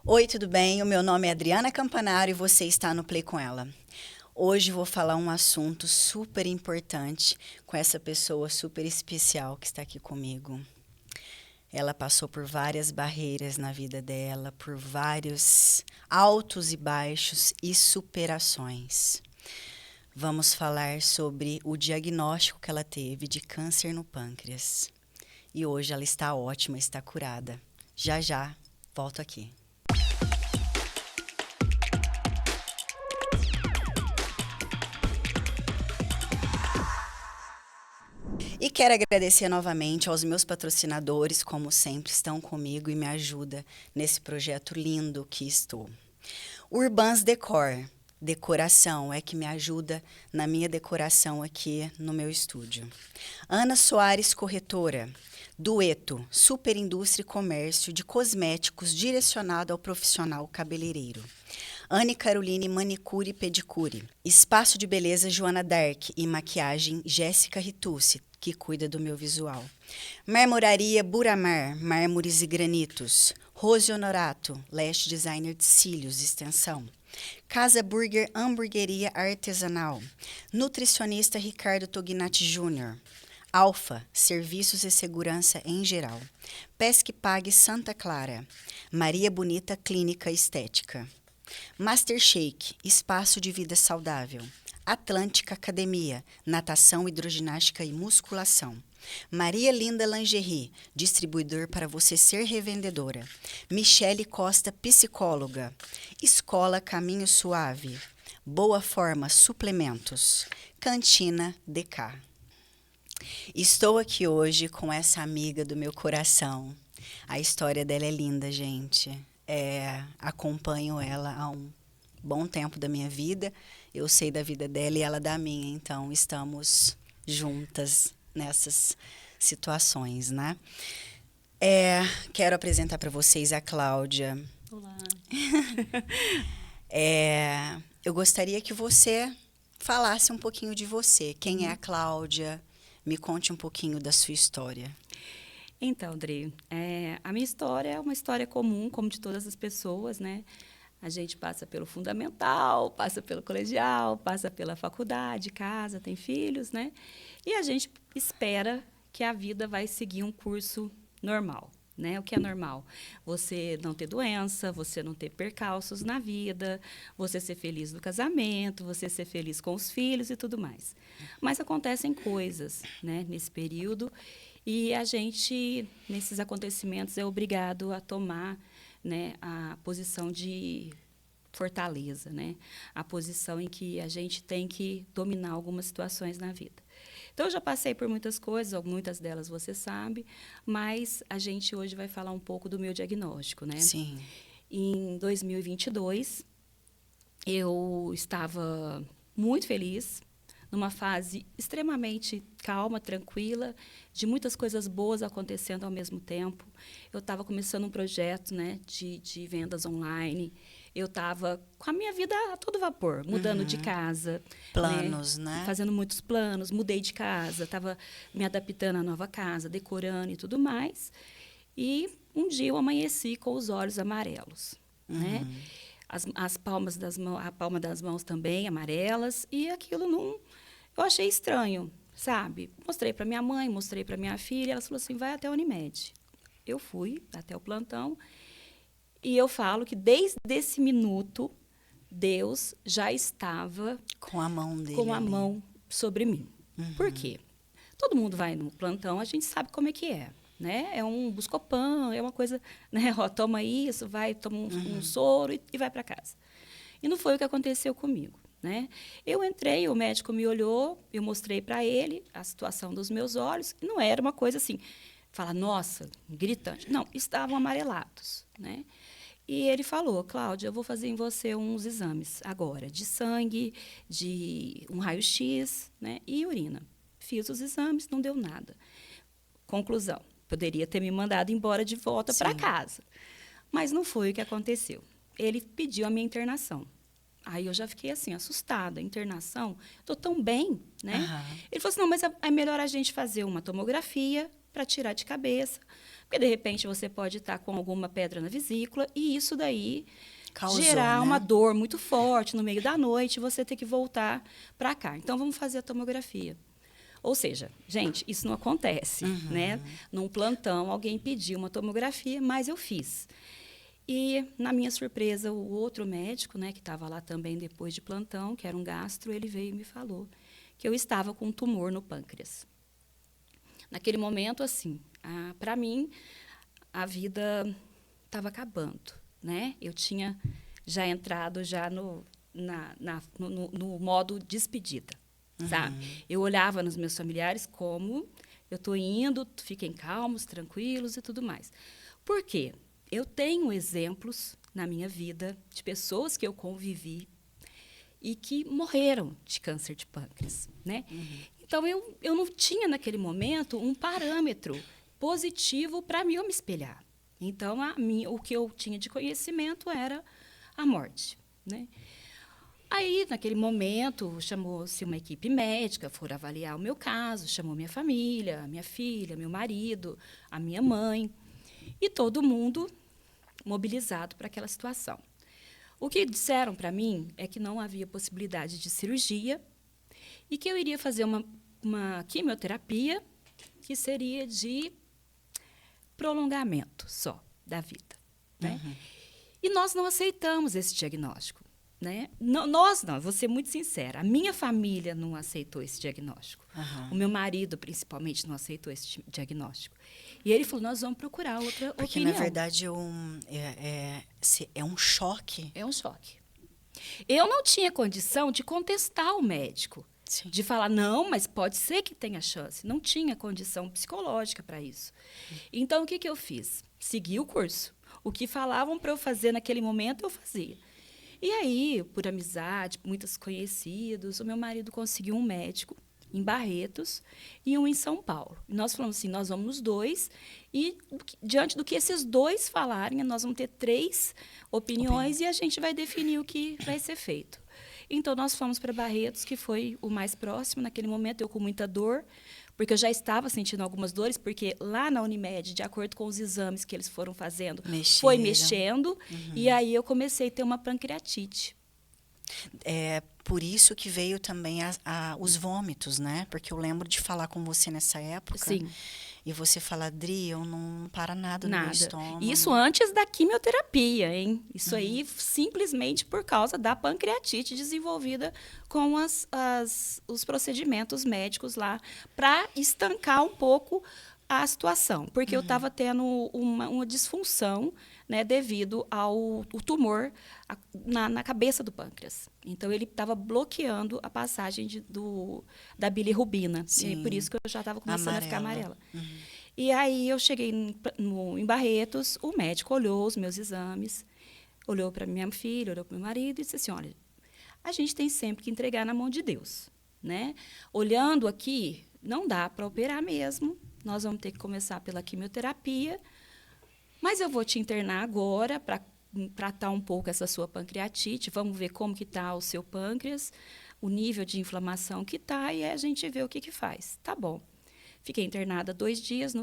Oi, tudo bem? O meu nome é Adriana Campanaro e você está no Play com ela. Hoje vou falar um assunto super importante com essa pessoa super especial que está aqui comigo. Ela passou por várias barreiras na vida dela, por vários altos e baixos e superações. Vamos falar sobre o diagnóstico que ela teve de câncer no pâncreas. E hoje ela está ótima, está curada. Já já, volto aqui. E quero agradecer novamente aos meus patrocinadores, como sempre, estão comigo e me ajudam nesse projeto lindo que estou. Urbans Decor, decoração, é que me ajuda na minha decoração aqui no meu estúdio. Ana Soares Corretora, Dueto, super indústria e comércio de cosméticos direcionado ao profissional cabeleireiro. Anne Caroline Manicure e Pedicure. Espaço de beleza Joana Dark e maquiagem Jéssica Ritucci, que cuida do meu visual. Marmoraria Buramar, mármores e granitos. Rose Honorato, lash designer de cílios, extensão. Casa Burger Hamburgueria Artesanal. Nutricionista Ricardo Tognati Júnior. Alfa, serviços e segurança em geral. Pesque Pague Santa Clara. Maria Bonita Clínica Estética. Master Shake, espaço de vida saudável. Atlântica Academia, natação, hidroginástica e musculação. Maria Linda Lingerie, distribuidor para você ser revendedora. Michele Costa, psicóloga. Escola Caminho Suave. Boa Forma Suplementos. Cantina DK. Estou aqui hoje com essa amiga do meu coração. A história dela é linda, gente. Acompanho ela há um bom tempo da minha vida. Eu sei da vida dela e ela da minha. Então, estamos juntas nessas situações, né? Quero apresentar para vocês a Cláudia. Olá. Eu gostaria que você falasse um pouquinho de você. Quem é a Cláudia? Me conte um pouquinho da sua história. Então, Adri, a minha história é uma história comum, como de todas as pessoas, né? A gente passa pelo fundamental, passa pelo colegial, passa pela faculdade, casa, tem filhos, né? E a gente espera que a vida vai seguir um curso normal, né? O que é normal? Você não ter doença, você não ter percalços na vida, você ser feliz no casamento, você ser feliz com os filhos e tudo mais. Mas acontecem coisas, né, nesse período, e a gente, nesses acontecimentos, é obrigado a tomar, né, a posição de fortaleza, né? A posição em que a gente tem que dominar algumas situações na vida. Então, eu já passei por muitas coisas, muitas delas você sabe, mas a gente hoje vai falar um pouco do meu diagnóstico, né? Sim. Em 2022, eu estava muito feliz, numa fase extremamente calma, tranquila, de muitas coisas boas acontecendo ao mesmo tempo. Eu estava começando um projeto, né, de vendas online. Eu estava com a minha vida a todo vapor, mudando de casa. Planos, né? Fazendo muitos planos, mudei de casa, estava me adaptando à nova casa, decorando e tudo mais. E um dia eu amanheci com os olhos amarelos, né? As palmas das mãos, a palma das mãos também amarelas, e aquilo não... Eu achei estranho, sabe? Mostrei para minha mãe, mostrei para minha filha, ela falou assim, vai até a Unimed. Eu fui até o plantão, e eu falo que desde esse minuto, Deus já estava com a mão dele com a ali. mão sobre mim. Por quê? Todo mundo vai no plantão, a gente sabe como é que é. Né? É um Buscopan, é uma coisa, né? Ó, toma isso, vai, toma um soro e vai para casa. E não foi o que aconteceu comigo, né? Eu entrei, o médico me olhou, eu mostrei para ele a situação dos meus olhos, e não era uma coisa assim, fala, nossa, gritante. Não, estavam amarelados, né? E ele falou, Cláudia, eu vou fazer em você uns exames agora, de sangue, de um raio-x, né? E urina. Fiz os exames, não deu nada. Conclusão. Poderia ter me mandado embora de volta para casa. Mas não foi o que aconteceu. Ele pediu a minha internação. Aí eu já fiquei assim, assustada. Internação? Estou tão bem, né? Ele falou assim, não, mas é melhor a gente fazer uma tomografia para tirar de cabeça, porque de repente você pode estar com alguma pedra na vesícula e isso daí Causou, gerar né? uma dor muito forte no meio da noite, você ter que voltar para cá. Então vamos fazer a tomografia. Ou seja, gente, isso não acontece, né? Num plantão alguém pediu uma tomografia, mas eu fiz. E, na minha surpresa, o outro médico, né, que estava lá também depois de plantão, que era um gastro, ele veio e me falou que eu estava com um tumor no pâncreas. Naquele momento, assim, para mim, a vida estava acabando, né? Eu tinha já entrado já no modo despedida, sabe? Eu olhava nos meus familiares como eu estou indo, fiquem calmos, tranquilos e tudo mais. Por quê? Eu tenho exemplos na minha vida de pessoas que eu convivi e que morreram de câncer de pâncreas, né? Então, eu não tinha, naquele momento, um parâmetro positivo para mim eu me espelhar. Então, o que eu tinha de conhecimento era a morte, né? Aí, naquele momento, chamou-se uma equipe médica, foram avaliar o meu caso, chamou minha família, minha filha, meu marido, a minha mãe, e todo mundo mobilizado para aquela situação. O que disseram para mim é que não havia possibilidade de cirurgia e que eu iria fazer uma quimioterapia que seria de prolongamento só da vida, né? E nós não aceitamos esse diagnóstico, né? Nós não, vou ser muito sincera, a minha família não aceitou esse diagnóstico. O meu marido, principalmente, não aceitou esse diagnóstico. E ele falou, nós vamos procurar outra opinião. Porque, na verdade, é um choque. É um choque. Eu não tinha condição de contestar o médico, Sim. de falar, não, mas pode ser que tenha chance. Não tinha condição psicológica para isso. Então, o que eu fiz? Segui o curso. O que falavam para eu fazer naquele momento, eu fazia. E aí, por amizade, muitos conhecidos, o meu marido conseguiu um médico em Barretos e um em São Paulo. E nós falamos assim, nós vamos nos dois e, diante do que esses dois falarem, nós vamos ter 3 opiniões e a gente vai definir o que vai ser feito. Então, nós fomos para Barretos, que foi o mais próximo. Naquele momento, eu com muita dor, porque eu já estava sentindo algumas dores, porque lá na Unimed, de acordo com os exames que eles foram fazendo, foi mexendo, e aí eu comecei a ter uma pancreatite. É por isso que veio também os vômitos, né? Porque eu lembro de falar com você nessa época. Sim. E você fala, Adri, eu não para nada no meu estômago. Isso antes da quimioterapia, hein? Isso aí simplesmente por causa da pancreatite desenvolvida com os procedimentos médicos lá para estancar um pouco a situação. Porque eu estava tendo uma disfunção, né, devido ao tumor na cabeça do pâncreas. Então, ele estava bloqueando a passagem da bilirrubina. E por isso que eu já estava começando a ficar amarela. E aí, eu cheguei em Barretos, o médico olhou os meus exames, olhou para minha filha, olhou para meu marido e disse assim, olha, a gente tem sempre que entregar na mão de Deus, né? Olhando aqui, não dá para operar mesmo, nós vamos ter que começar pela quimioterapia, mas eu vou te internar agora para tratar um pouco essa sua pancreatite, vamos ver como que está o seu pâncreas, o nível de inflamação que está, e aí a gente vê o que faz. Tá bom. Fiquei internada 2 dias,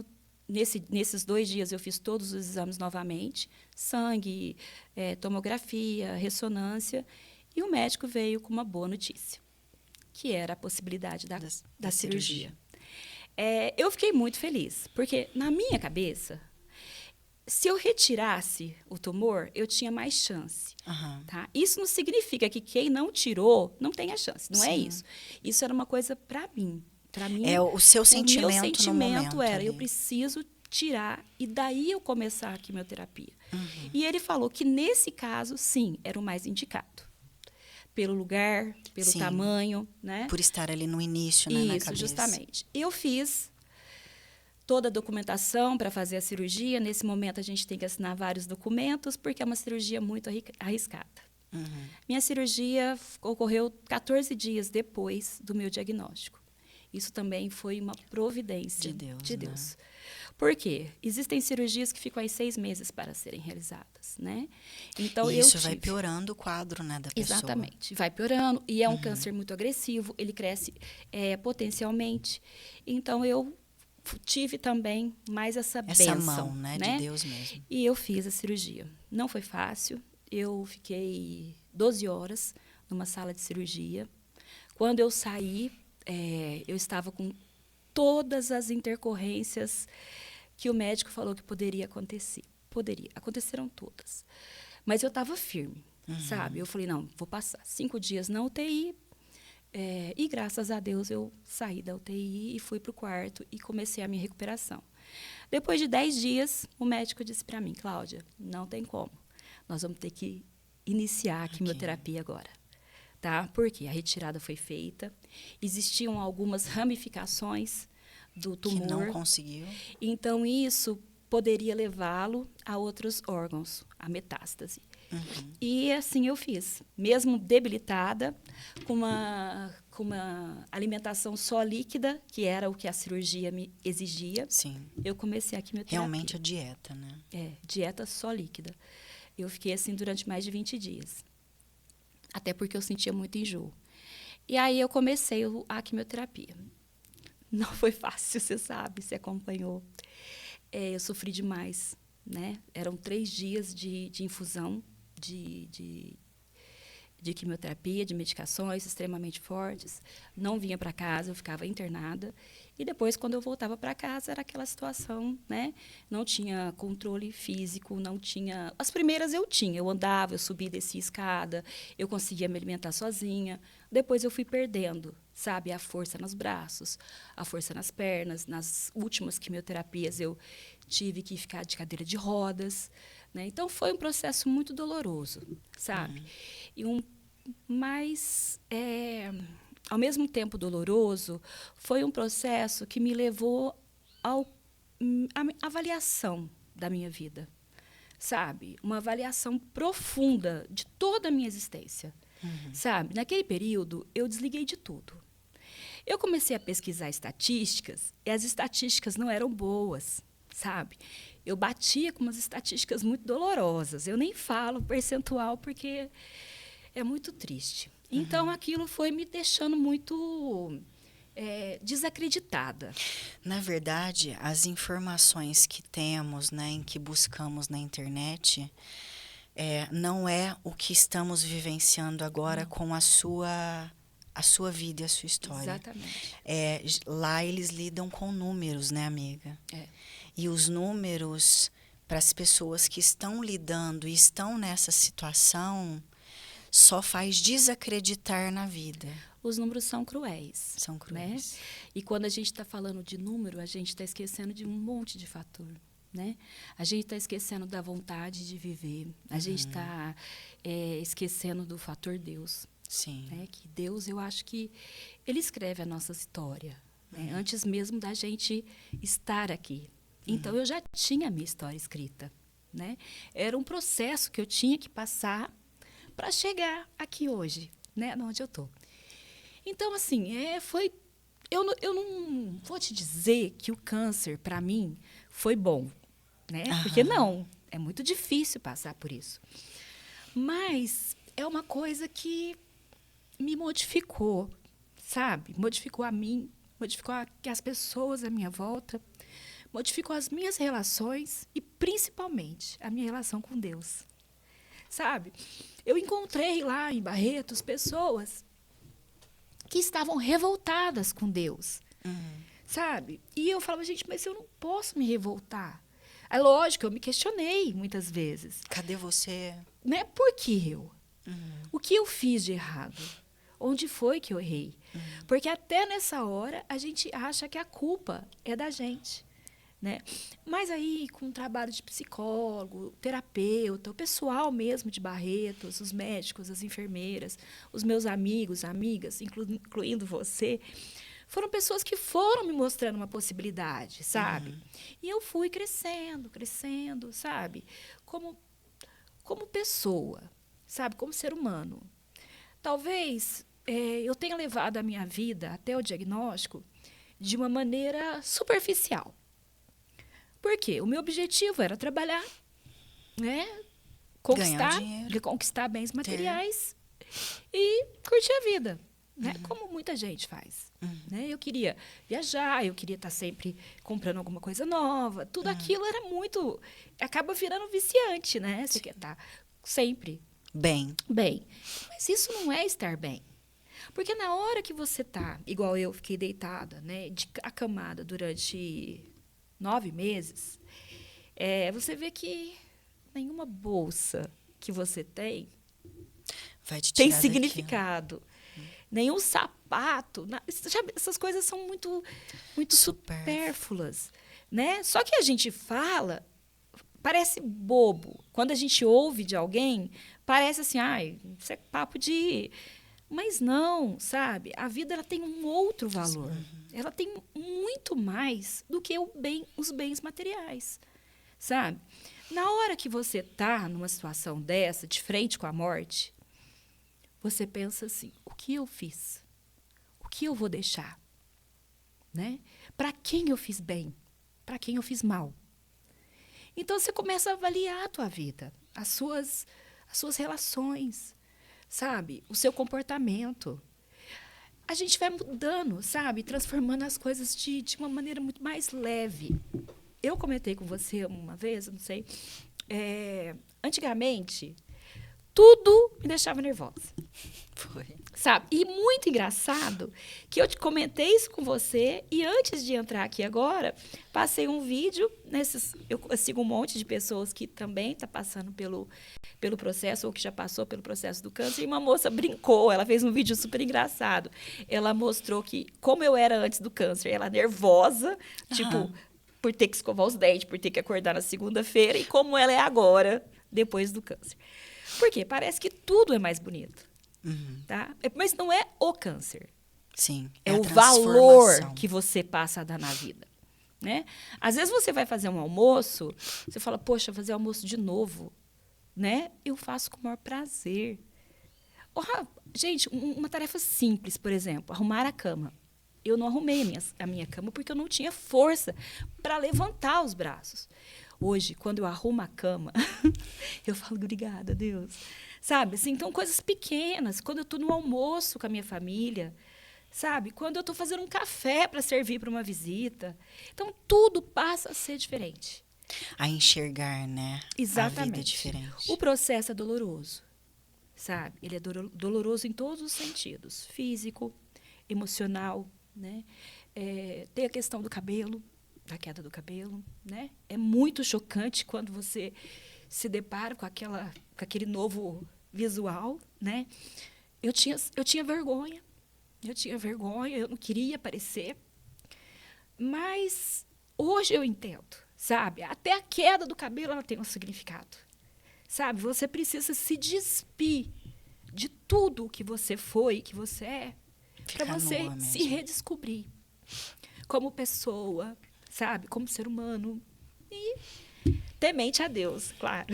nesses 2 dias eu fiz todos os exames novamente, sangue, tomografia, ressonância, e o médico veio com uma boa notícia, que era a possibilidade da cirurgia. Eu fiquei muito feliz, porque na minha cabeça, se eu retirasse o tumor, eu tinha mais chance. Tá? Isso não significa que quem não tirou não tenha chance. Não é isso. Isso era uma coisa para mim. Para mim, o seu sentimento, meu sentimento no momento era, ali. eu preciso tirar e daí eu começar a quimioterapia. E ele falou que nesse caso, sim, era o mais indicado. Pelo lugar, pelo tamanho, né? Por estar ali no início, né, na cabeça. Isso, justamente. Eu fiz toda a documentação para fazer a cirurgia. Nesse momento, a gente tem que assinar vários documentos, porque é uma cirurgia muito arriscada. Minha cirurgia ocorreu 14 dias depois do meu diagnóstico. Isso também foi uma providência de Deus. Né? Por quê? Existem cirurgias que ficam aí 6 meses para serem realizadas, né? Então, e isso vai piorando o quadro, né, da pessoa. Exatamente. Vai piorando. E é um câncer muito agressivo. Ele cresce potencialmente. Então, eu tive também mais essa Essa bênção, mão, né? De Deus mesmo. E eu fiz a cirurgia. Não foi fácil. Eu fiquei 12 horas numa sala de cirurgia. Quando eu saí, eu estava com todas as intercorrências que o médico falou que poderia acontecer. Poderia. Aconteceram todas. Mas eu estava firme, sabe? Eu falei, não, vou passar 5 dias na UTI. E graças a Deus eu saí da UTI e fui para o quarto e comecei a minha recuperação. Depois de 10 dias, o médico disse para mim, Cláudia, não tem como. Nós vamos ter que iniciar a quimioterapia agora. Tá? Porque a retirada foi feita, existiam algumas ramificações do tumor. Que não conseguiu. Então, isso poderia levá-lo a outros órgãos, a metástase. E assim eu fiz, mesmo debilitada, com uma alimentação só líquida, que era o que a cirurgia me exigia. Sim. Eu comecei a quimioterapia. Realmente a dieta, né? Dieta só líquida. Eu fiquei assim durante mais de 20 dias. Até porque eu sentia muito enjoo. E aí eu comecei a quimioterapia. Não foi fácil, você sabe, você acompanhou. Eu sofri demais, né? Eram 3 dias de infusão de quimioterapia, de medicações extremamente fortes. Não vinha para casa, eu ficava internada. E depois, quando eu voltava para casa, era aquela situação, né? Não tinha controle físico, não tinha... As primeiras eu tinha, eu andava, eu subia e descia escada, eu conseguia me alimentar sozinha. Depois eu fui perdendo, sabe? A força nos braços, a força nas pernas. Nas últimas quimioterapias, eu tive que ficar de cadeira de rodas, né? Então, foi um processo muito doloroso, sabe? Mas, ao mesmo tempo doloroso, foi um processo que me levou à avaliação da minha vida, sabe? Uma avaliação profunda de toda a minha existência, sabe? Naquele período, eu desliguei de tudo. Eu comecei a pesquisar estatísticas, e as estatísticas não eram boas, sabe? Eu batia com umas estatísticas muito dolorosas. Eu nem falo percentual, porque é muito triste. Então, aquilo foi me deixando muito desacreditada. Na verdade, as informações que temos, né, em que buscamos na internet, não é o que estamos vivenciando agora com a sua vida e a sua história. Exatamente. Lá eles lidam com números, né, amiga? E os números, para as pessoas que estão lidando e estão nessa situação, só faz desacreditar na vida. Os números são cruéis. São cruéis. Né? E quando a gente está falando de número, a gente está esquecendo de um monte de fator. Né? A gente está esquecendo da vontade de viver. A gente está esquecendo do fator Deus. Sim. Né? Que Deus, eu acho que Ele escreve a nossa história. Né? Antes mesmo da gente estar aqui. Então, eu já tinha a minha história escrita. Né? Era um processo que eu tinha que passar para chegar aqui hoje, né, onde eu estou. Então, assim, eu não vou te dizer que o câncer, para mim, foi bom, né? Porque não, é muito difícil passar por isso. Mas é uma coisa que me modificou, sabe? Modificou a mim, modificou as pessoas à minha volta, modificou as minhas relações e, principalmente, a minha relação com Deus. Sabe? Eu encontrei lá em Barretos pessoas que estavam revoltadas com Deus, sabe? E eu falava, gente, mas eu não posso me revoltar. É lógico, eu me questionei muitas vezes. Cadê você? Né? Por que eu? O que eu fiz de errado? Onde foi que eu errei? Porque até nessa hora a gente acha que a culpa é da gente. Né? Mas aí, com o trabalho de psicólogo, terapeuta, o pessoal mesmo de Barretos, os médicos, as enfermeiras, os meus amigos, amigas, incluindo você, foram pessoas que foram me mostrando uma possibilidade, sabe? E eu fui crescendo, sabe? Como pessoa, sabe? Como ser humano. Talvez eu tenha levado a minha vida até o diagnóstico de uma maneira superficial. Por quê? O meu objetivo era trabalhar, né? Conquistar bens materiais e curtir a vida. né? Como muita gente faz. Né? Eu queria viajar, eu queria estar sempre comprando alguma coisa nova. Tudo aquilo era muito... Acaba virando viciante, né? Você quer estar sempre Bem. bem. Mas isso não é estar bem. Porque na hora que você tá, igual eu fiquei deitada, né, acamada durante 9 meses, você vê que nenhuma bolsa que você tem tem significado. Nenhum sapato. Essas coisas são muito, muito supérfluas. Né? Só que a gente fala, parece bobo. Quando a gente ouve de alguém, parece assim, isso é papo de... Mas não, sabe? A vida ela tem um outro valor. Ela tem muito mais do que os bens materiais, sabe? Na hora que você está numa situação dessa, de frente com a morte, você pensa assim, o que eu fiz? O que eu vou deixar? Né? Para quem eu fiz bem? Para quem eu fiz mal? Então, você começa a avaliar a tua vida, as suas relações, sabe? O seu comportamento. A gente vai mudando, sabe? Transformando as coisas de uma maneira muito mais leve. Eu comentei com você uma vez, eu não sei, antigamente, tudo me deixava nervosa. Foi. Sabe? E muito engraçado que eu te comentei isso com você e antes de entrar aqui agora, passei um vídeo, eu sigo um monte de pessoas que também estão passando pelo processo ou que já passou pelo processo do câncer e uma moça brincou, ela fez um vídeo super engraçado. Ela mostrou que como eu era antes do câncer, ela nervosa, tipo, por ter que escovar os dentes, por ter que acordar na segunda-feira e como ela é agora, depois do câncer. Por quê? Parece que tudo é mais bonito. Tá? Mas não é o câncer. Sim. É o valor que você passa a dar na vida. Né? Às vezes você vai fazer um almoço, você fala, poxa, fazer almoço de novo. Né? Eu faço com o maior prazer. Gente, uma tarefa simples, por exemplo, arrumar a cama. Eu não arrumei a minha cama porque eu não tinha força para levantar os braços. Hoje, quando eu arrumo a cama, eu falo, obrigada, Deus. Sabe? Assim, então, coisas pequenas. Quando eu estou no almoço com a minha família, sabe? Quando eu estou fazendo um café para servir para uma visita. Então, tudo passa a ser diferente. A enxergar, né? Exatamente. A vida é diferente. O processo é doloroso, sabe? Ele é doloroso em todos os sentidos. Físico, emocional, né? Tem a questão do cabelo, da queda do cabelo, né? É muito chocante quando você se depara com aquele novo visual, né? Eu tinha vergonha. Eu não queria aparecer. Mas hoje eu entendo, sabe? Até a queda do cabelo ela tem um significado. Sabe? Você precisa se despir de tudo que você foi, que você é, para você se redescobrir como pessoa, sabe? Como ser humano. E temente a Deus, claro.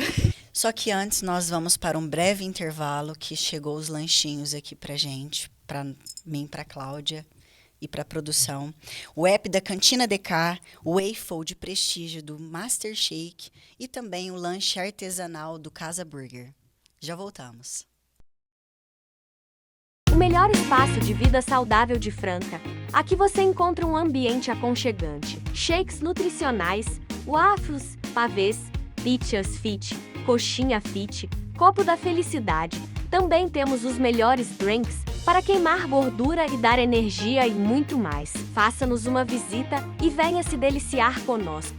Só que antes nós vamos para um breve intervalo que chegou os lanchinhos aqui pra gente, pra mim, pra Cláudia e pra produção. O app da Cantina DK, o waffle de prestígio do Master Shake e também o lanche artesanal do Casa Burger. Já voltamos. O melhor espaço de vida saudável de Franca. Aqui você encontra um ambiente aconchegante, shakes nutricionais, waffles, pavês, pizzas fit, coxinha fit, copo da felicidade. Também temos os melhores drinks para queimar gordura e dar energia e muito mais. Faça-nos uma visita e venha se deliciar conosco.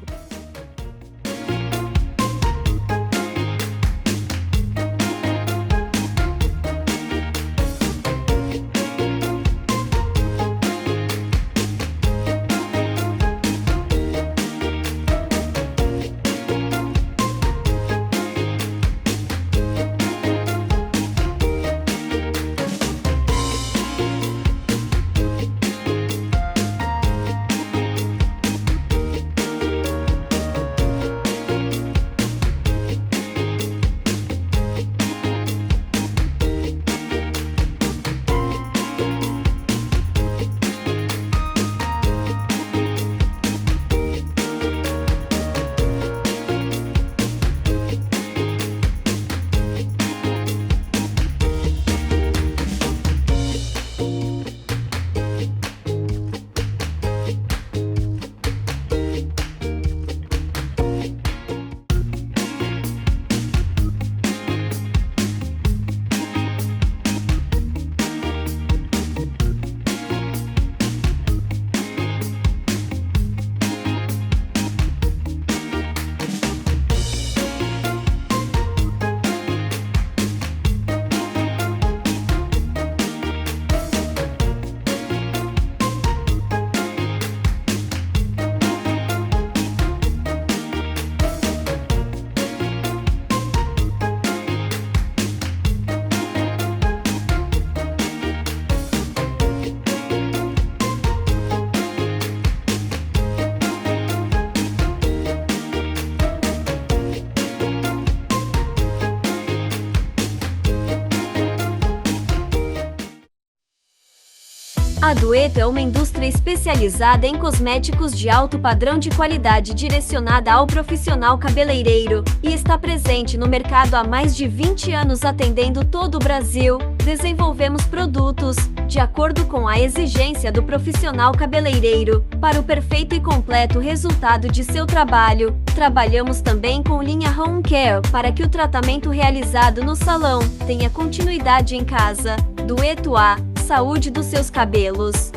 A Dueto é uma indústria especializada em cosméticos de alto padrão de qualidade direcionada ao profissional cabeleireiro e está presente no mercado há mais de 20 anos atendendo todo o Brasil. Desenvolvemos produtos de acordo com a exigência do profissional cabeleireiro para o perfeito e completo resultado de seu trabalho. Trabalhamos também com linha Home Care para que o tratamento realizado no salão tenha continuidade em casa. Dueto A, saúde dos seus cabelos.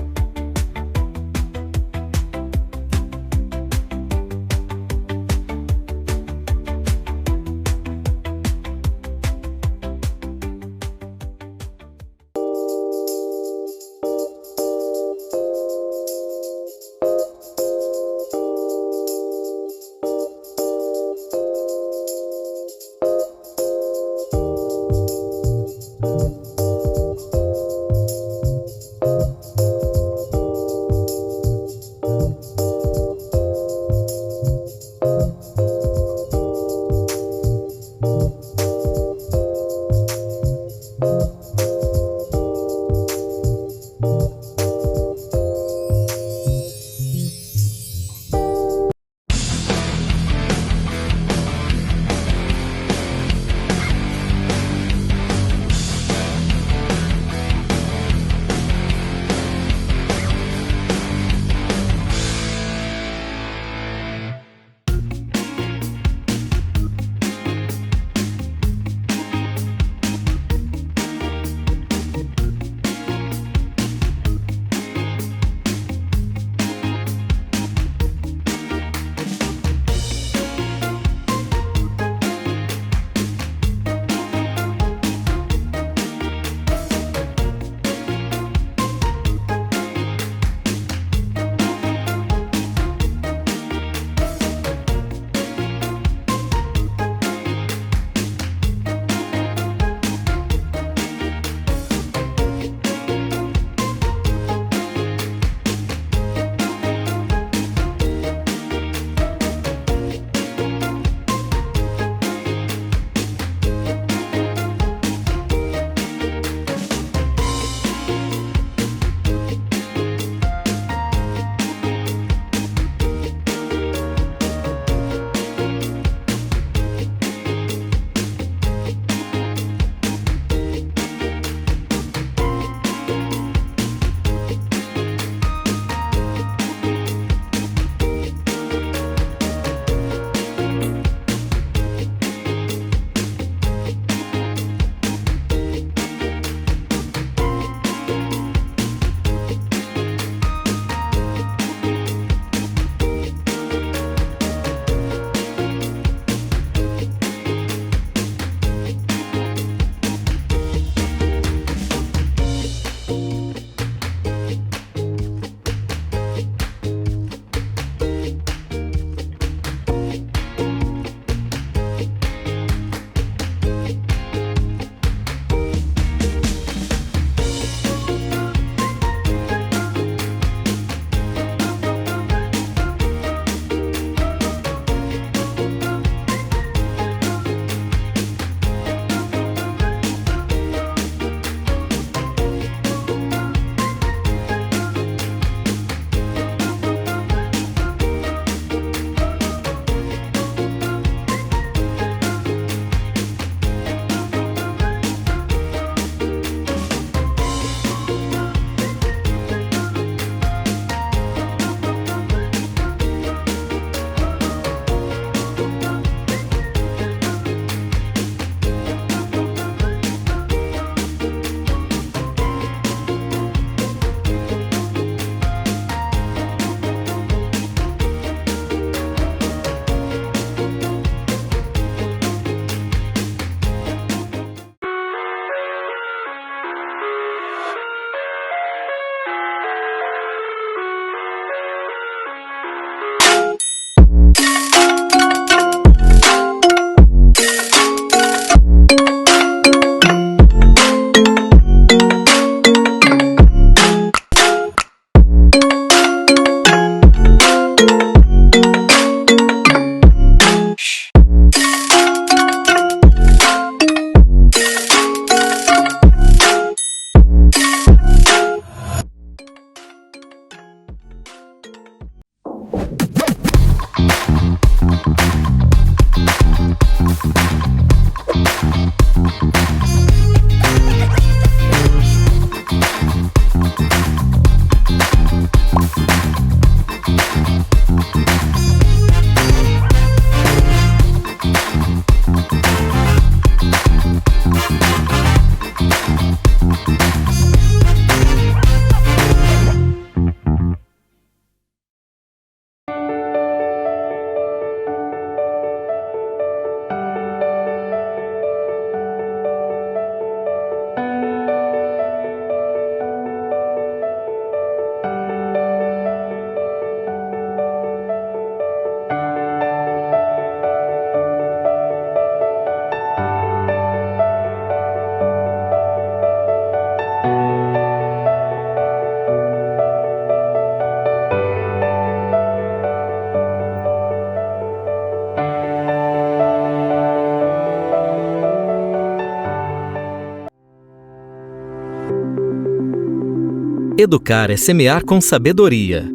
Educar é semear com sabedoria.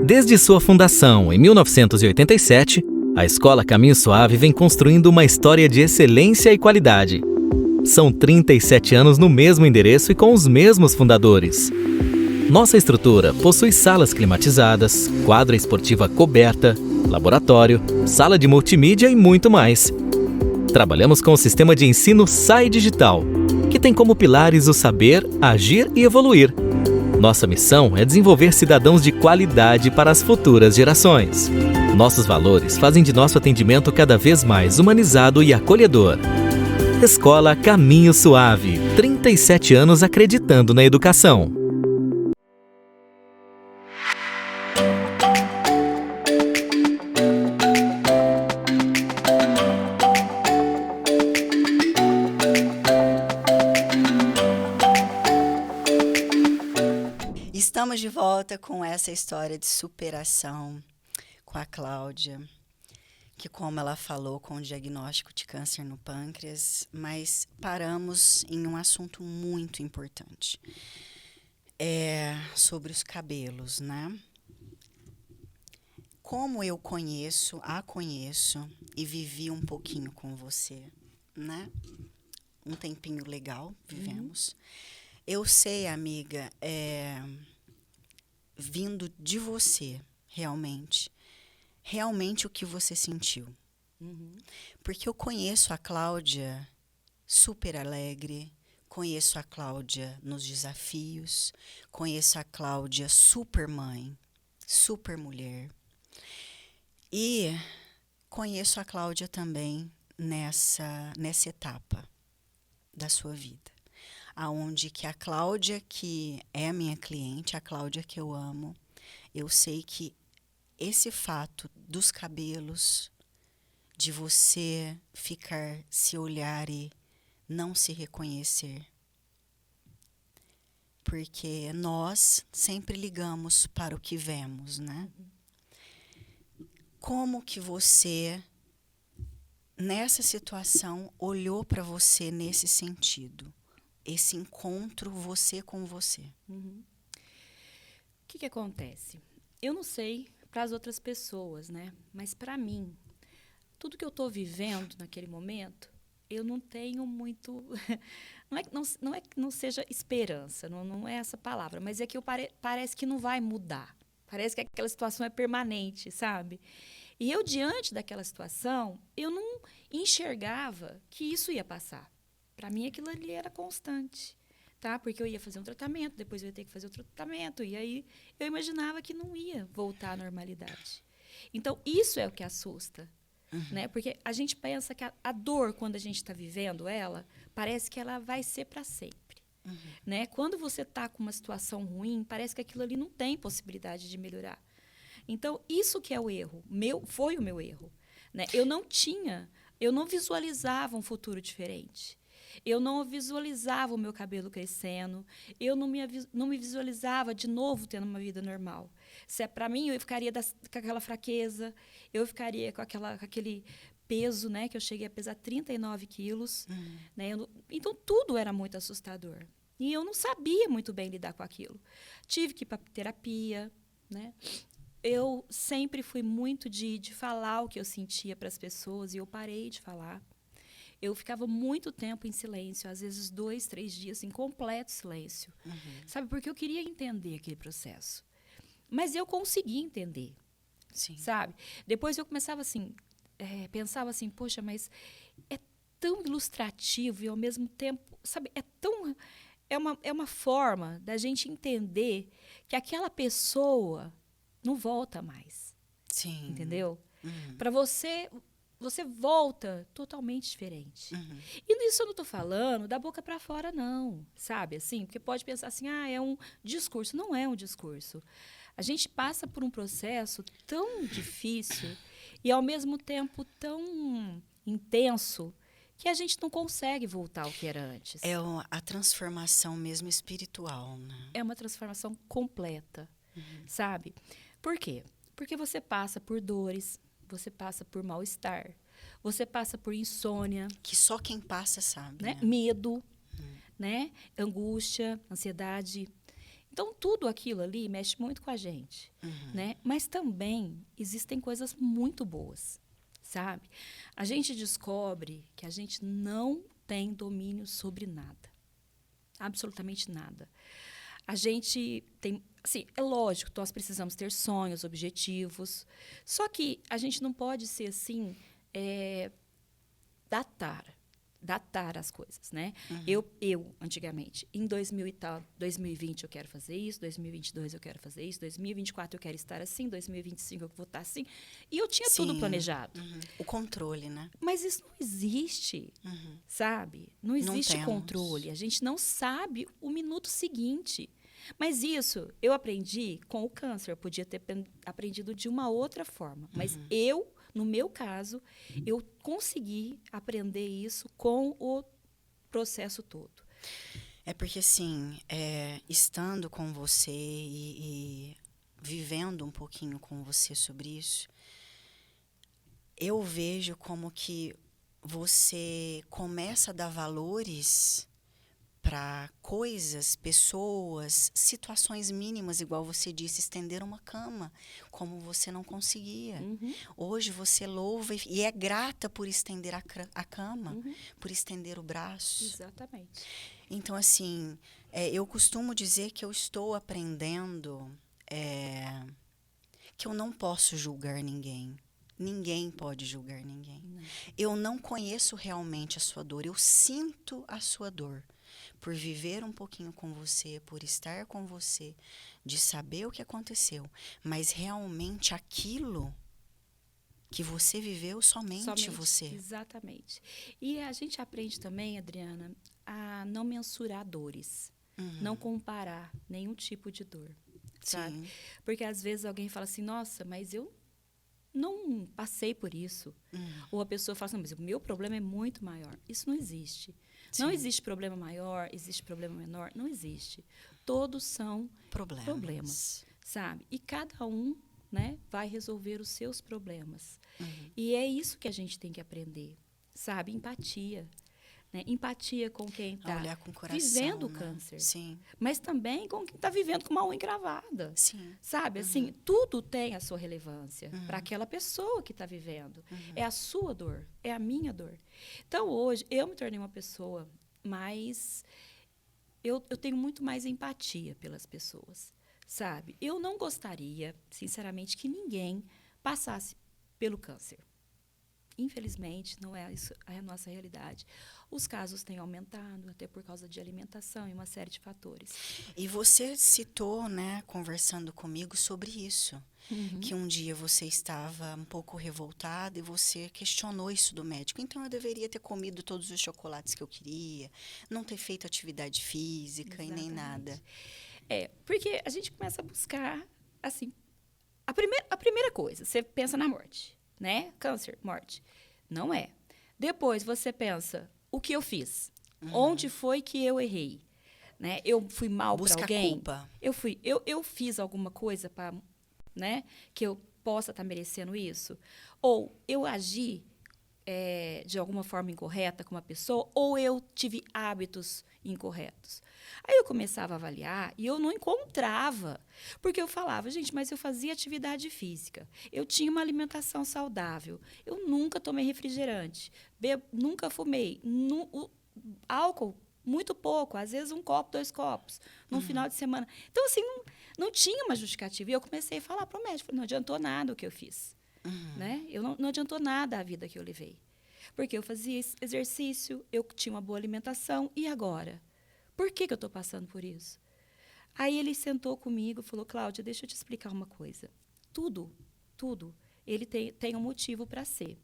Desde sua fundação, em 1987, a Escola Caminho Suave vem construindo uma história de excelência e qualidade. São 37 anos no mesmo endereço e com os mesmos fundadores. Nossa estrutura possui salas climatizadas, quadra esportiva coberta, laboratório, sala de multimídia e muito mais. Trabalhamos com o sistema de ensino SAI Digital, que tem como pilares o saber, agir e evoluir. Nossa missão é desenvolver cidadãos de qualidade para as futuras gerações. Nossos valores fazem de nosso atendimento cada vez mais humanizado e acolhedor. Escola Caminho Suave, 37 anos acreditando na educação. Estamos de volta com essa história de superação com a Cláudia, que, como ela falou, com o diagnóstico de câncer no pâncreas, mas paramos em um assunto muito importante, sobre os cabelos, né? Como eu a conheço e vivi um pouquinho com você, né? Um tempinho legal, vivemos. Eu sei, amiga, vindo de você, realmente o que você sentiu. Porque eu conheço a Cláudia super alegre, conheço a Cláudia nos desafios, conheço a Cláudia super mãe, super mulher. E conheço a Cláudia também nessa etapa da sua vida, aonde que a Cláudia, que é a minha cliente, a Cláudia que eu amo, eu sei que esse fato dos cabelos, de você se olhar e não se reconhecer, porque nós sempre ligamos para o que vemos, né? Como que você, nessa situação, olhou para você nesse sentido? Esse encontro você com você. O que acontece? Eu não sei para as outras pessoas, né? Mas para mim, tudo que eu estou vivendo naquele momento, eu não tenho muito... não é que não seja esperança, não é essa palavra, mas é que parece que não vai mudar. Parece que aquela situação é permanente, sabe? E eu, diante daquela situação, eu não enxergava que isso ia passar. Para mim, aquilo ali era constante, tá? Porque eu ia fazer um tratamento, depois eu ia ter que fazer outro tratamento, e aí eu imaginava que não ia voltar à normalidade. Então, isso é o que assusta, né? Porque a gente pensa que a dor, quando a gente está vivendo ela, parece que ela vai ser para sempre, né? Quando você está com uma situação ruim, parece que aquilo ali não tem possibilidade de melhorar. Então, isso que é o erro, foi o meu erro, né? Eu não visualizava um futuro diferente. Eu não visualizava o meu cabelo crescendo, eu não me visualizava de novo tendo uma vida normal. Se é para mim, eu ficaria com aquela fraqueza, eu ficaria com aquele peso, né, que eu cheguei a pesar 39 quilos. Né, então, tudo era muito assustador. E eu não sabia muito bem lidar com aquilo. Tive que ir para terapia, né? Eu sempre fui muito de falar o que eu sentia para as pessoas, e eu parei de falar. Eu ficava muito tempo em silêncio, às vezes 2, 3 dias em completo silêncio. Sabe, porque eu queria entender aquele processo. Mas eu conseguia entender. Sim. Sabe? Depois eu começava assim, pensava assim, poxa, mas é tão ilustrativo e ao mesmo tempo, sabe, é uma forma da gente entender que aquela pessoa não volta mais. Sim. Entendeu? Para você volta totalmente diferente. E nisso eu não estou falando da boca para fora, não, sabe? Assim, porque pode pensar assim, é um discurso. Não é um discurso. A gente passa por um processo tão difícil e, ao mesmo tempo, tão intenso que a gente não consegue voltar ao que era antes. É a transformação mesmo espiritual, né? É uma transformação completa, sabe? Por quê? Porque você passa por dores, você passa por mal-estar, você passa por insônia. Que só quem passa sabe, né? né? Medo, né? Angústia, ansiedade. Então, tudo aquilo ali mexe muito com a gente, né? Mas também existem coisas muito boas, sabe? A gente descobre que a gente não tem domínio sobre nada. Absolutamente nada. A gente tem... Assim, é lógico, nós precisamos ter sonhos, objetivos. Só que a gente não pode ser assim, datar as coisas, né? Eu antigamente, em 2020 eu quero fazer isso, 2022 eu quero fazer isso, 2024 eu quero estar assim, 2025 eu vou estar assim. E eu tinha tudo planejado. O controle, né? Mas isso não existe, sabe? Não existe temos. controle. A gente não sabe o minuto seguinte. Mas isso eu aprendi com o câncer. Eu podia ter aprendido de uma outra forma. Mas no meu caso, eu consegui aprender isso com o processo todo. É porque, assim, estando com você e vivendo um pouquinho com você sobre isso, eu vejo como que você começa a dar valores para coisas, pessoas, situações mínimas, igual você disse, estender uma cama, como você não conseguia. Hoje você louva e é grata por estender a cama, por estender o braço. Exatamente. Então, assim, eu costumo dizer que eu estou aprendendo que eu não posso julgar ninguém. Ninguém pode julgar ninguém. Não. Eu não conheço realmente a sua dor, eu sinto a sua dor. Por viver um pouquinho com você, por estar com você, de saber o que aconteceu. Mas realmente aquilo que você viveu, somente você. Exatamente. E a gente aprende também, Adriana, a não mensurar dores. Não comparar nenhum tipo de dor. Sabe? Sim. Porque às vezes alguém fala assim, nossa, mas eu não passei por isso. Ou a pessoa fala assim, mas o meu problema é muito maior. Isso não existe. Sim. Não existe problema maior, existe problema menor. Não existe. Todos são problemas, sabe? E cada um, né, vai resolver os seus problemas. E é isso que a gente tem que aprender, sabe? Empatia. Né? Empatia com quem está vivendo o câncer. Sim. Mas também com quem está vivendo com uma unha encravada. Sim. Sabe, assim, tudo tem a sua relevância para aquela pessoa que está vivendo. É a sua dor, é a minha dor. Então, hoje, eu me tornei uma pessoa mais... Eu tenho muito mais empatia pelas pessoas, sabe? Eu não gostaria, sinceramente, que ninguém passasse pelo câncer. Infelizmente, não é isso a nossa realidade. Os casos têm aumentado, até por causa de alimentação e uma série de fatores. E você citou, né, conversando comigo sobre isso, que um dia você estava um pouco revoltada e você questionou isso do médico. Então, eu deveria ter comido todos os chocolates que eu queria, não ter feito atividade física e nem nada. Porque a gente começa a buscar, assim, a primeira coisa, você pensa na morte, né? Câncer, morte. Não é. Depois você pensa, o que eu fiz? Onde foi que eu errei? Né? Eu fui mal para alguém? Busca culpa. Eu fiz alguma coisa para, né, que eu possa estar merecendo isso? Ou eu agi de alguma forma incorreta com uma pessoa, ou eu tive hábitos incorretos. Aí eu começava a avaliar e eu não encontrava, porque eu falava, gente, mas eu fazia atividade física, eu tinha uma alimentação saudável, eu nunca tomei refrigerante, nunca fumei, álcool, muito pouco, às vezes 1 copo, 2 copos, no final de semana. Então, assim, não tinha uma justificativa. E eu comecei a falar para o médico, não adiantou nada o que eu fiz. Né? Não adiantou nada a vida que eu levei. Porque eu fazia exercício, eu tinha uma boa alimentação, e agora? Por que eu estou passando por isso? Aí ele sentou comigo e falou, Cláudia, deixa eu te explicar uma coisa. Tudo, ele tem um motivo para ser.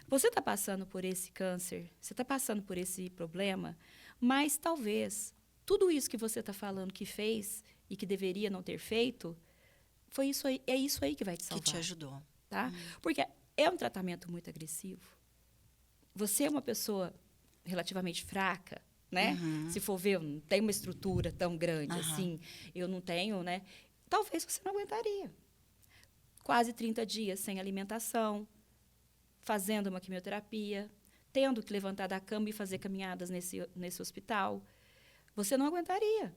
Você está passando por esse câncer, você está passando por esse problema, mas talvez tudo isso que você está falando que fez e que deveria não ter feito, é isso aí que vai te salvar. Que te ajudou. Tá? Porque é um tratamento muito agressivo. Você é uma pessoa relativamente fraca, né? Se for ver, eu não tenho uma estrutura tão grande assim, eu não tenho, né? Talvez você não aguentaria. Quase 30 dias sem alimentação, fazendo uma quimioterapia, tendo que levantar da cama e fazer caminhadas nesse hospital. Você não aguentaria.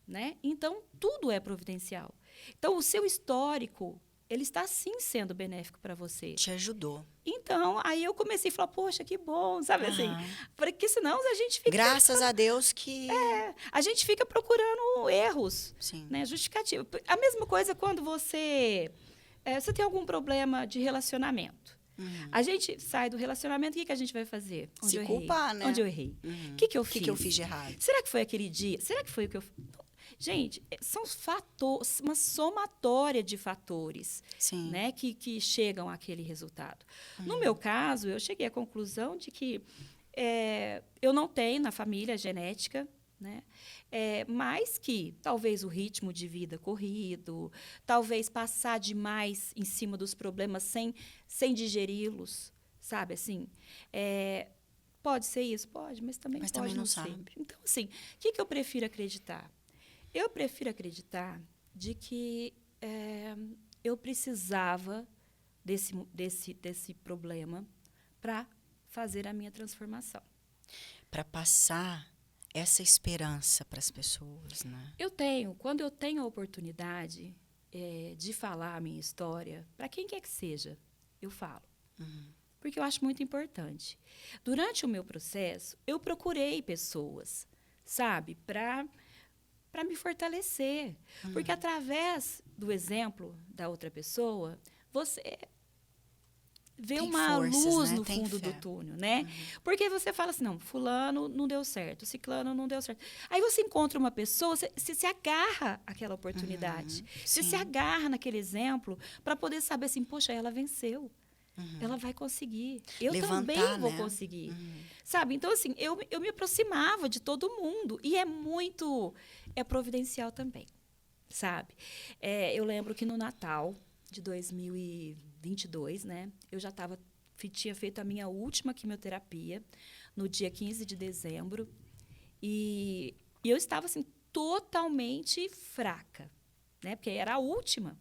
né? Então, tudo é providencial. Então, o seu histórico, ele está, sim, sendo benéfico para você. Te ajudou. Então, aí eu comecei a falar, poxa, que bom, sabe assim? Porque senão a gente fica... Graças a Deus que... A gente fica procurando erros, Sim. né? Justificativa. A mesma coisa quando você tem algum problema de relacionamento. A gente sai do relacionamento, o que a gente vai fazer? Onde Se eu culpar, errei? né? Onde eu errei? O que eu fiz? O que eu fiz de errado? Será que foi aquele dia? Será que foi o que eu fiz? Gente, são fatores, uma somatória de fatores, Sim. né, que chegam àquele resultado. No meu caso, eu cheguei à conclusão de que eu não tenho na família genética, né, mas que talvez o ritmo de vida corrido, talvez passar demais em cima dos problemas sem digeri-los, sabe, assim, pode ser isso? Pode, mas também pode não ser. Então, assim, o que eu prefiro acreditar? Eu prefiro acreditar de que eu precisava desse problema para fazer a minha transformação. Para passar essa esperança para as pessoas, né? Quando eu tenho a oportunidade de falar a minha história, para quem quer que seja, eu falo. Porque eu acho muito importante. Durante o meu processo, eu procurei pessoas, sabe, para me fortalecer. Porque através do exemplo da outra pessoa, você vê tem uma forças, luz, né? no Tem fundo fé. do túnel, né? Porque você fala assim, não, fulano não deu certo, ciclano não deu certo. Aí você encontra uma pessoa, você se agarra àquela oportunidade. Você se agarra naquele exemplo para poder saber assim, poxa, ela venceu. Ela vai conseguir. Eu Levantar, também vou né? conseguir. Sabe? Então, assim, eu me aproximava de todo mundo. E é providencial também, sabe? Eu lembro que no Natal de 2022, né? Eu já tinha feito a minha última quimioterapia no dia 15 de dezembro. E eu estava, assim, totalmente fraca, né? Porque era a última.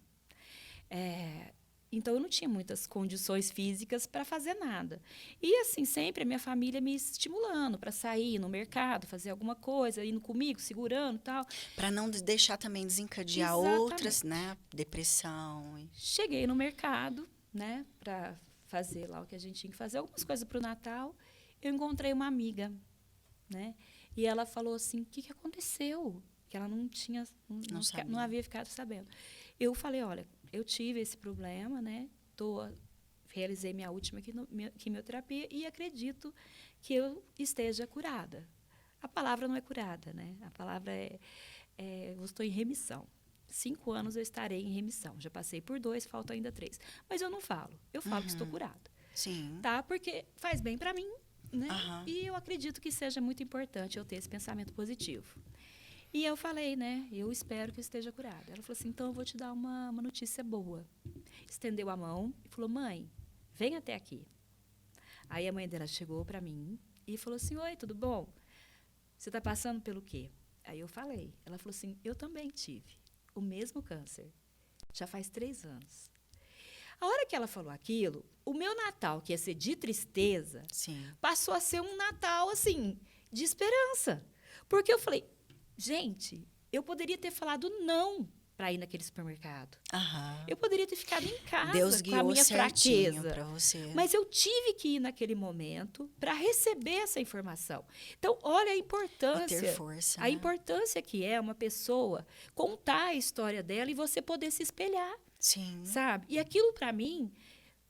Então, eu não tinha muitas condições físicas para fazer nada. E, assim, sempre a minha família me estimulando para sair no mercado, fazer alguma coisa, indo comigo, segurando e tal. Para não deixar também desencadear outras, né? Depressão. Cheguei no mercado, né? Para fazer lá o que a gente tinha que fazer, algumas coisas para o Natal. Eu encontrei uma amiga, né? E ela falou assim, o que aconteceu? Que ela não havia ficado sabendo. Eu falei, olha, eu tive esse problema, né? Realizei minha última quimioterapia e acredito que eu esteja curada. A palavra não é curada, né? A palavra eu estou em remissão. 5 anos eu estarei em remissão. Já passei por 2, faltam ainda 3. Mas eu não falo. Eu falo que estou curada. Sim. Tá? Porque faz bem para mim, né? E eu acredito que seja muito importante eu ter esse pensamento positivo. E eu falei, né? Eu espero que eu esteja curada. Ela falou assim, então eu vou te dar uma notícia boa. Estendeu a mão e falou, mãe, vem até aqui. Aí a mãe dela chegou para mim e falou assim, oi, tudo bom? Você está passando pelo quê? Aí eu falei. Ela falou assim, eu também tive o mesmo câncer. Já faz 3 anos. A hora que ela falou aquilo, o meu Natal, que ia ser de tristeza, passou a ser um Natal, assim, de esperança. Porque eu falei, gente, eu poderia ter falado não para ir naquele supermercado. Eu poderia ter ficado em casa Deus com a minha fraqueza. Pra você. Mas eu tive que ir naquele momento para receber essa informação. Então, olha a importância. Ter força, a importância que é uma pessoa contar a história dela e você poder se espelhar. Sim. Sabe? E aquilo, para mim,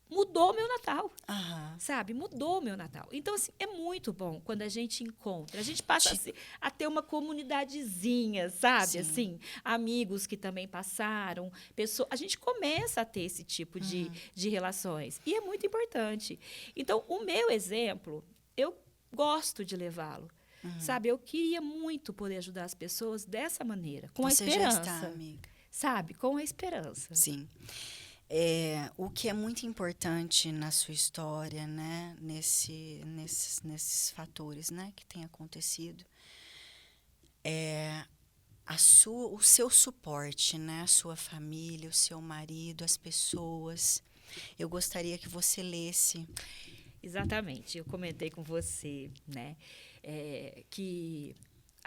mudou o meu Natal, Aham. sabe? Mudou o meu Natal. Então, assim, é muito bom quando a gente encontra. A gente passa a ter uma comunidadezinha, sabe? Sim. Assim, amigos que também passaram, pessoas. A gente começa a ter esse tipo de relações. E é muito importante. Então, o meu exemplo, eu gosto de levá-lo. Sabe? Eu queria muito poder ajudar as pessoas dessa maneira, com Você a esperança. já está, amiga. Sabe? Com a esperança. Sim. O que é muito importante na sua história, né, nesses fatores, né, que tem acontecido, é o seu suporte, né, a sua família, o seu marido, as pessoas. Eu gostaria que você lesse. Exatamente. Eu comentei com você, né, que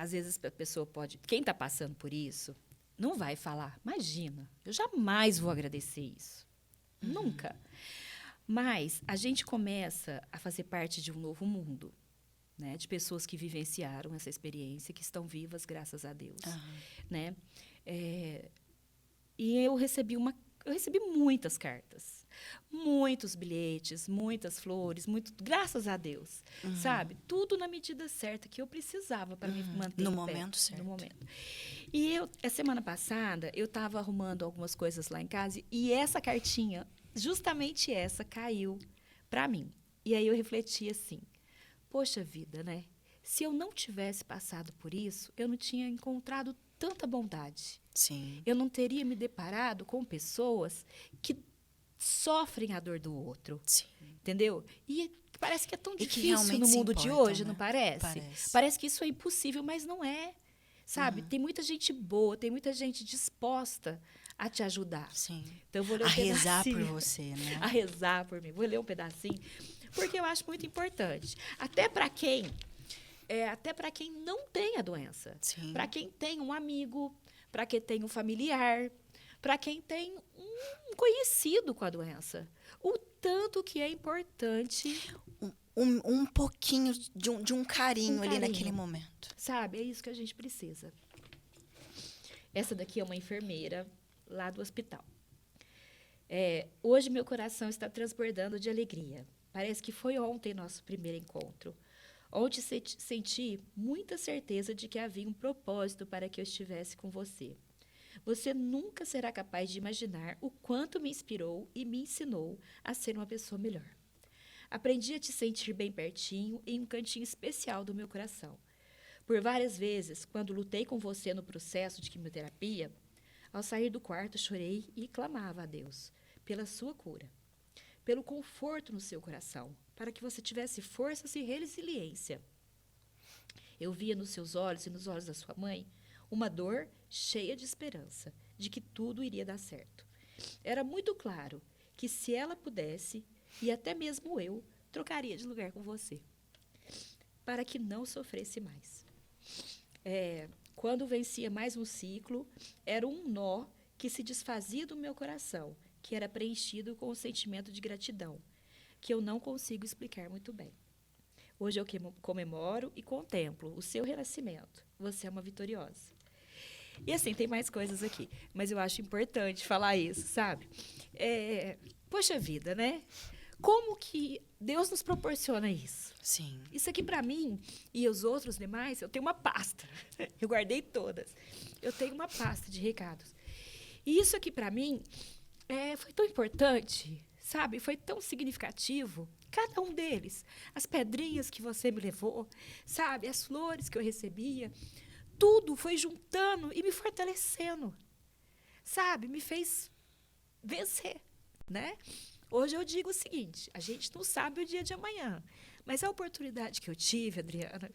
às vezes a pessoa pode... Quem está passando por isso não vai falar, imagina, eu jamais vou agradecer isso. Nunca. Mas a gente começa a fazer parte de um novo mundo, né? De pessoas que vivenciaram essa experiência, que estão vivas, graças a Deus. Né? E eu recebi muitas cartas, muitos bilhetes, muitas flores, graças a Deus, sabe? Tudo na medida certa que eu precisava para me manter no em pé, momento certo. no momento. E a semana passada, eu estava arrumando algumas coisas lá em casa e essa cartinha, justamente essa, caiu para mim. E aí eu refleti assim, poxa vida, né? Se eu não tivesse passado por isso, eu não tinha encontrado tanta bondade. Sim. Eu não teria me deparado com pessoas que sofrem a dor do outro. Sim. Entendeu? E parece que é tão que difícil no mundo de importam, hoje, né? não parece? Parece que isso é impossível, mas não é. Sabe? Tem muita gente boa, tem muita gente disposta a te ajudar. Sim. Então, eu vou ler a rezar por você, né? A rezar por mim. Vou ler um pedacinho, porque eu acho muito importante. Até para quem não tem a doença. Para quem tem um amigo, para quem tem um familiar, para quem tem um conhecido com a doença. O tanto que é importante... Um pouquinho de um carinho ali naquele momento. Sabe? É isso que a gente precisa. Essa daqui é uma enfermeira lá do hospital. Hoje meu coração está transbordando de alegria. Parece que foi ontem nosso primeiro encontro. Ontem senti muita certeza de que havia um propósito para que eu estivesse com você. Você nunca será capaz de imaginar o quanto me inspirou e me ensinou a ser uma pessoa melhor. Aprendi a te sentir bem pertinho em um cantinho especial do meu coração. Por várias vezes, quando lutei com você no processo de quimioterapia, ao sair do quarto chorei e clamava a Deus pela sua cura, pelo conforto no seu coração, para que você tivesse forças e resiliência. Eu via nos seus olhos e nos olhos da sua mãe uma dor cheia de esperança, de que tudo iria dar certo. Era muito claro que se ela pudesse, e até mesmo eu, trocaria de lugar com você, para que não sofresse mais. Quando vencia mais um ciclo, era um nó que se desfazia do meu coração, que era preenchido com um sentimento de gratidão, que eu não consigo explicar muito bem. Hoje eu comemoro e contemplo o seu renascimento. Você é uma vitoriosa. E assim, tem mais coisas aqui, mas eu acho importante falar isso, sabe? Poxa vida, né? Como que Deus nos proporciona isso? Sim. Isso aqui, para mim, e os outros demais, eu tenho uma pasta. Eu guardei todas. Eu tenho uma pasta de recados. E isso aqui, para mim, foi tão importante, sabe? Foi tão significativo. Cada um deles. As pedrinhas que você me levou, sabe? As flores que eu recebia. Tudo foi juntando e me fortalecendo. Sabe? Me fez vencer, né? Hoje eu digo o seguinte, a gente não sabe o dia de amanhã, mas a oportunidade que eu tive, Adriana,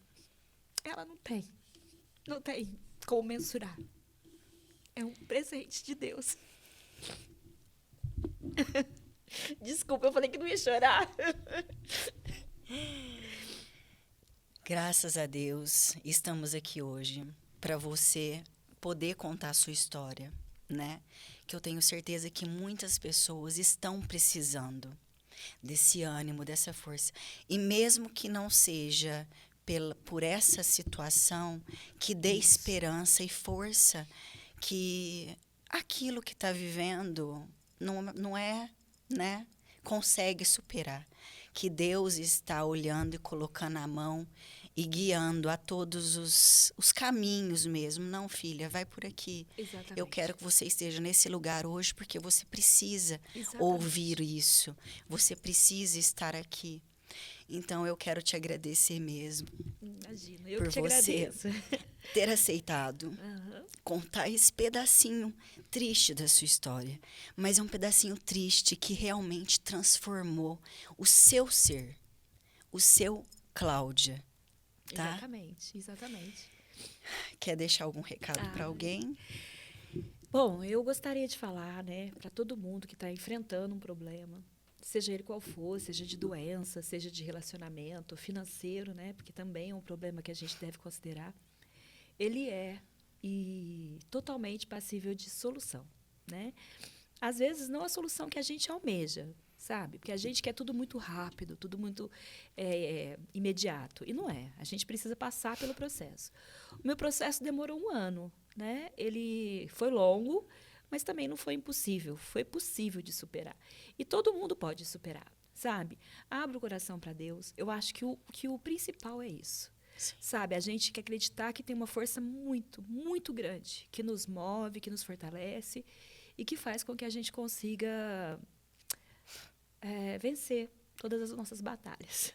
ela não tem como mensurar. É um presente de Deus. Desculpa, eu falei que não ia chorar. Graças a Deus, estamos aqui hoje para você poder contar a sua história, né? Que eu tenho certeza que muitas pessoas estão precisando desse ânimo, dessa força. E mesmo que não seja por essa situação, que dê esperança e força que aquilo que está vivendo não é, né? Consegue superar. Que Deus está olhando e colocando a mão e guiando a todos os caminhos mesmo. Não, filha, vai por aqui. Exatamente. Eu quero que você esteja nesse lugar hoje porque você precisa ouvir isso. Você precisa estar aqui. Então, eu quero te agradecer mesmo. Imagina, eu por que te você agradeço. ter aceitado contar esse pedacinho triste da sua história. Mas é um pedacinho triste que realmente transformou o seu ser, o seu Cláudia. Tá? Exatamente. Quer deixar algum recado para alguém? Bom, eu gostaria de falar, né, para todo mundo que está enfrentando um problema, seja ele qual for, seja de doença, seja de relacionamento, financeiro, né, porque também é um problema que a gente deve considerar, ele é totalmente passível de solução, né? Às vezes, não a solução que a gente almeja, sabe? Porque a gente quer tudo muito rápido, tudo muito imediato. E não é. A gente precisa passar pelo processo. O meu processo demorou 1 ano, né? Ele foi longo, mas também não foi impossível. Foi possível de superar. E todo mundo pode superar, sabe? Abra o coração para Deus. Eu acho que o principal é isso. Sim. Sabe? A gente quer acreditar que tem uma força muito, muito grande, que nos move, que nos fortalece e que faz com que a gente consiga vencer todas as nossas batalhas.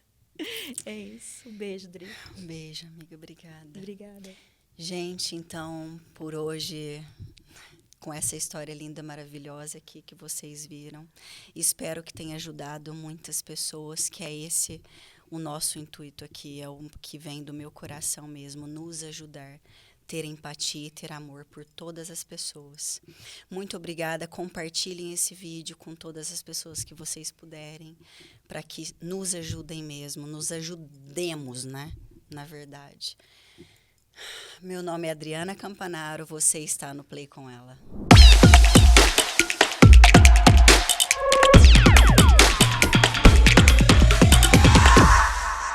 É isso. Um beijo, Dri. Um beijo, amiga. Obrigada. Obrigada. Gente, então, por hoje, com essa história linda, maravilhosa aqui que vocês viram, espero que tenha ajudado muitas pessoas, que é esse o nosso intuito aqui, é o que vem do meu coração mesmo, nos ajudar, ter empatia e ter amor por todas as pessoas. Muito obrigada, compartilhem esse vídeo com todas as pessoas que vocês puderem, para que nos ajudem mesmo, nos ajudemos, né? Na verdade. Meu nome é Adriana Campanaro, você está no Play com Ela.